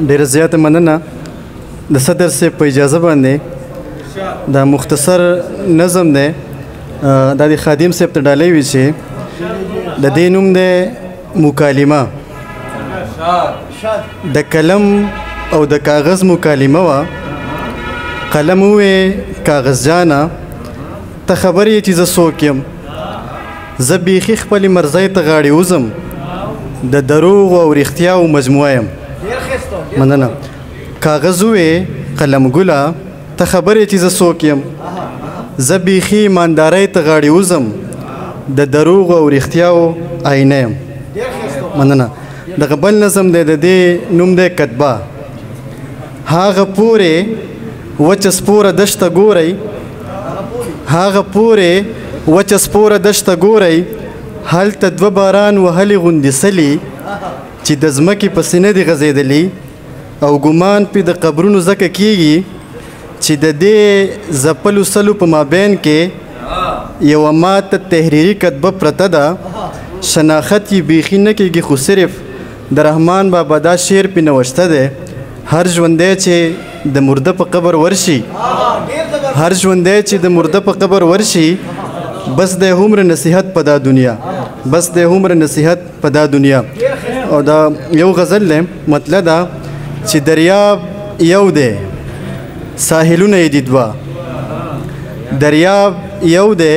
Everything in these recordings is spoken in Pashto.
ډېره زیاته مننه د صدر صاحب په اجازه باندې دا مختصر نظم دی دا د خادم صاحب ته ډالۍ وي چې د دې نوم دی مکالمه د قلم او د کاغذ مکالمه وه قلم ووې کاغذ جانه ته خبر یې چې زه څوک یم زه بیخي خپلې مرضۍ ته غاړې وځم د دروغو او رښتیاو مجموعه یم مننه کاغذ ووې قلم ګله ته خبر یې چې زه څوک یم زه بیخي ایماندارۍ ته غاړې وځم د دروغو او رښتیاو آینه یم مننه دغه بل نظم دی د دې نوم دی کتبه هغه پورې وچه سپوره دشته ګورئ هغه پورې وچه سپوره دشته ګورئ هلته دوه باران وهلې غوندې سلي چې د ځمکې په سینه دي غځېدلي او ګمان پې د قبرونو ځکه کیږي چې د دې ځپلو سلو په مابین کې یوه ماته تحریري کتبه پرته ده شناخت یې بیخي نه کېږي خو صرف د رحمان بابا دا شعر پې نوشته دی هر ژوندی چې د مرده په قبر ورشي هر ژوندی چې د مرده په قبر ورشي بس دی هومره نصیحت په دا دنیا بس دی هومره نصیحت په دا دنیا او دا یو غزل دی مطلب ده چې دریاب یو دی ساحلونه یې دي دوه دریاب یو دی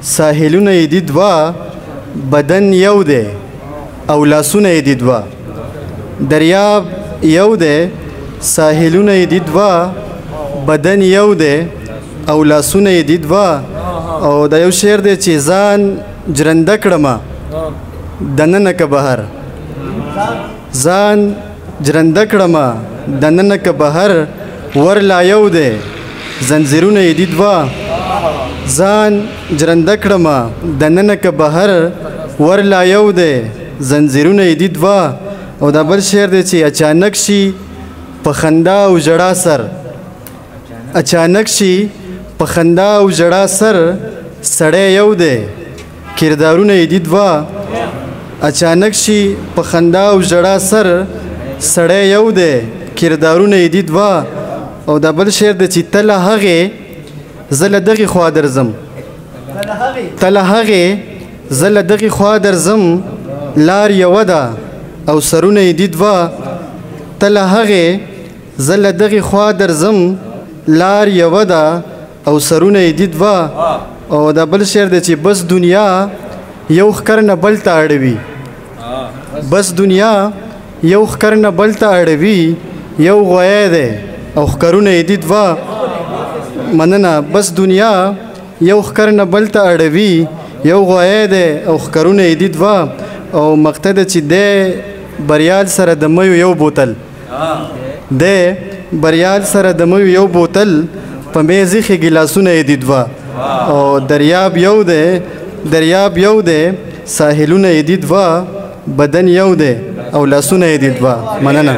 ساحلونه یې دي دوه بدن یو دی او لاسونه یې دي دوه دریاب یو دی ساحلونه یې دي دوه بدن یو دی او لاسونه یې دي دوه او دا یو شعر دی چې ځان جرنده کړمه دننه که بهر ځان جرنده کړمه دننه که بهر ور لا یو دی زنځیرونه یې دي دوه ځان جرنده کړمه دننه که بهر ور لا یو دی زنځیرونه یې دي دوه او دا بل شعر دی چې اچانک شي په خندا او ژړا سر اچانک شي په خندا او ژړا سر سړی یو دی کردارونه یې دي دوه اچانک شي په خندا او ژړا سر سړی یو دی کردارونه یې دي دوه او دا بل شعر دی چې ته له هغې زه له دغې خوا درځم ته له هغې زه له دغې خوا درځم لار یوه ده او سرونه یې دي دوه ته له هغې زه له دغې خوا درځم لار یوه ده او سرونه یې دي دوه او دا بل شعر دی چې بس دنیا یو ښکر نه بل ته اړوي بس دنیا یو ښکر نه بل ته اړوي یو غوی دی او ښکرونه یې دي دوه مننه بس دنیا یو ښکر نه بل ته اړوي یو غوی دی او ښکرونه یې دي دوه او مقطع ده چې دی بریال سره د میو یو بوتل دی بریال سره د میو یو بوتل په میز ایښې ګیلاسونه یې دي دوه او دریاب یو دی دریاب یو دی ساحلونه یې دي دوه بدن یو دی او لاسونه یې دي دوه مننه